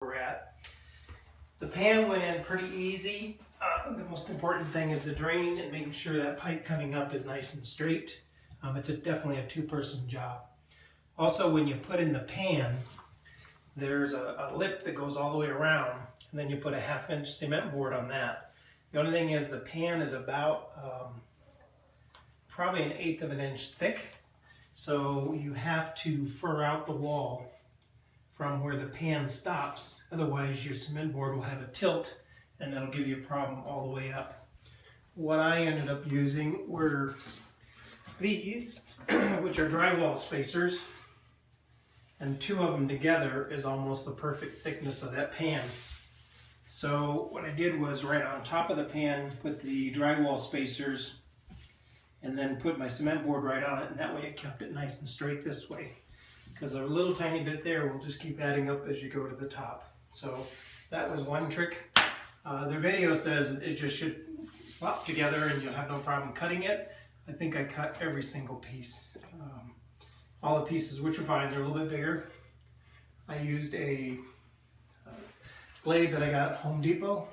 we're at. The pan went in pretty easy. The most important thing is the drain and making sure that pipe coming up is nice and straight. It's definitely a two-person job. Also, when you put in the pan, there's a lip that goes all the way around, and then you put a 1/2-inch cement board on that. The only thing is the pan is about probably 1/8 of an inch thick, so you have to fur out the wall from where the pan stops. Otherwise your cement board will have a tilt and that'll give you a problem all the way up. What I ended up using were these, which are drywall spacers, and 2 of them together is almost the perfect thickness of that pan. So what I did was right on top of the pan put the drywall spacers and then put my cement board right on it, and that way it kept it nice and straight this way. Because a little tiny bit there will just keep adding up as you go to the top. So that was one trick. Their video says that it just should slop together and you'll have no problem cutting it. I think I cut every single piece. All the pieces, which are fine, they're a little bit bigger. I used a blade that I got at Home Depot,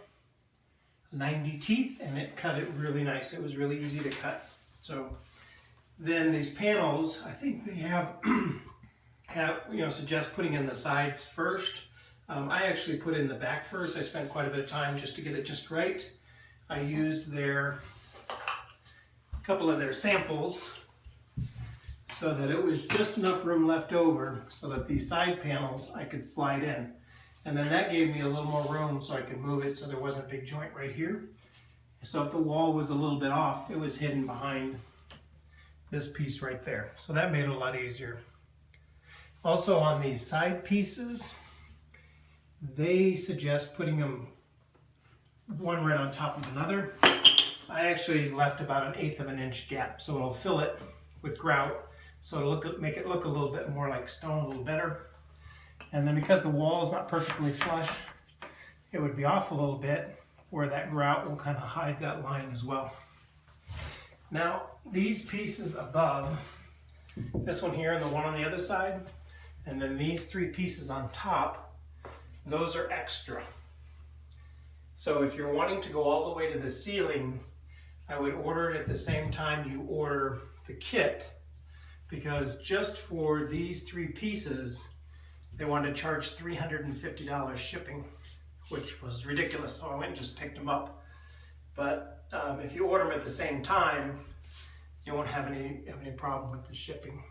90 teeth, and it cut it really nice. It was really easy to cut. So then these panels, I think they have suggest putting in the sides first. I actually put in the back first. I spent quite a bit of time just to get it just right. I used a couple of their samples so that it was just enough room left over so that these side panels I could slide in. And then that gave me a little more room so I could move it so there wasn't a big joint right here. So if the wall was a little bit off, it was hidden behind this piece right there. So that made it a lot easier. Also on these side pieces, they suggest putting them one right on top of another. I actually left about 1/8 of an inch gap so it'll fill it with grout, so it'll make it look a little bit more like stone, a little better. And then because the wall is not perfectly flush, it would be off a little bit where that grout will kind of hide that line as well. Now these pieces above, this one here and the one on the other side, and then these 3 pieces on top, those are extra. So if you're wanting to go all the way to the ceiling, I would order it at the same time you order the kit, because just for these 3 pieces, they wanted to charge $350 shipping, which was ridiculous, so I went and just picked them up. But if you order them at the same time, you won't have any problem with the shipping.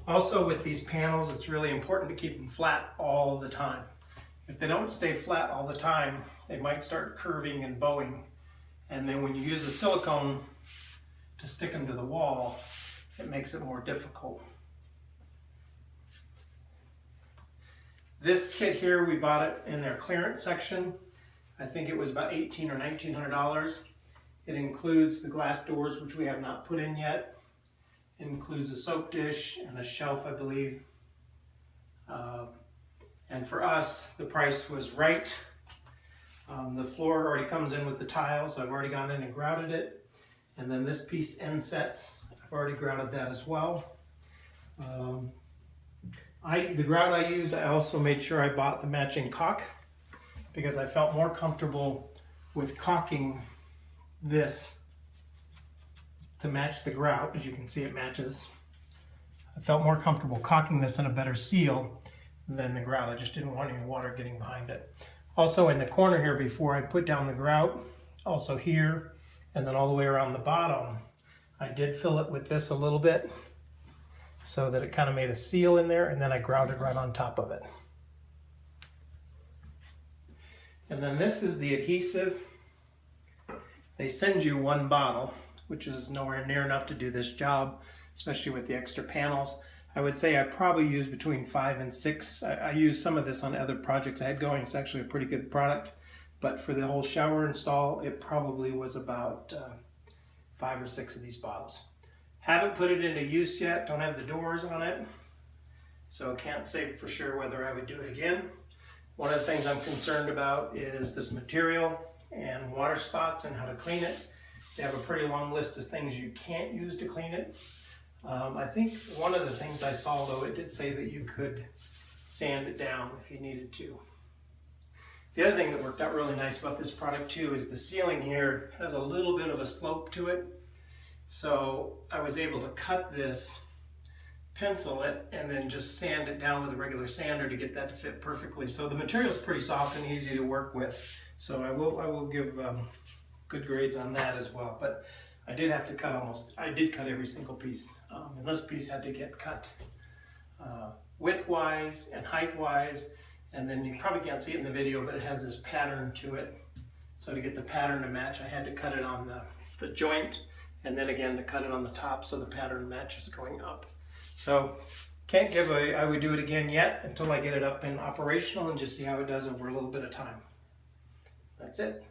Also with these panels, it's really important to keep them flat all the time. If they don't stay flat all the time, they might start curving and bowing. And then when you use the silicone to stick them to the wall, it makes it more difficult. This kit here, we bought it in their clearance section. I think it was about $1,800 or $1,900. It includes the glass doors, which we have not put in yet. It includes a soap dish and a shelf, I believe. And for us, the price was right. The floor already comes in with the tiles, so I've already gone in and grouted it. And then this piece end sets, I've already grouted that as well. The grout I used, I also made sure I bought the matching caulk because I felt more comfortable with caulking this to match the grout. As you can see, it matches. I felt more comfortable caulking this in a better seal than the grout. I just didn't want any water getting behind it. Also in the corner here, before I put down the grout, also here, and then all the way around the bottom, I did fill it with this a little bit so that it kind of made a seal in there, and then I grouted right on top of it. And then this is the adhesive. They send you 1 bottle, which is nowhere near enough to do this job, especially with the extra panels. I would say I probably use between 5 and 6. I used some of this on other projects I had going. It's actually a pretty good product. But for the whole shower install, it probably was about 5 or 6 of these bottles. Haven't put it into use yet. Don't have the doors on it. So can't say for sure whether I would do it again. One of the things I'm concerned about is this material and water spots and how to clean it. They have a pretty long list of things you can't use to clean it. I think one of the things I saw, though, it did say that you could sand it down if you needed to. The other thing that worked out really nice about this product too is the ceiling here has a little bit of a slope to it. So I was able to cut this, pencil it, and then just sand it down with a regular sander to get that to fit perfectly. So the material is pretty soft and easy to work with. So I will give good grades on that as well. But I did have to cut I did cut every single piece. And this piece had to get cut width-wise and height-wise. And then you probably can't see it in the video, but it has this pattern to it. So to get the pattern to match, I had to cut it on the joint, and then again to cut it on the top so the pattern matches going up. So can't give I would do it again yet until I get it up and operational and just see how it does over a little bit of time. That's it.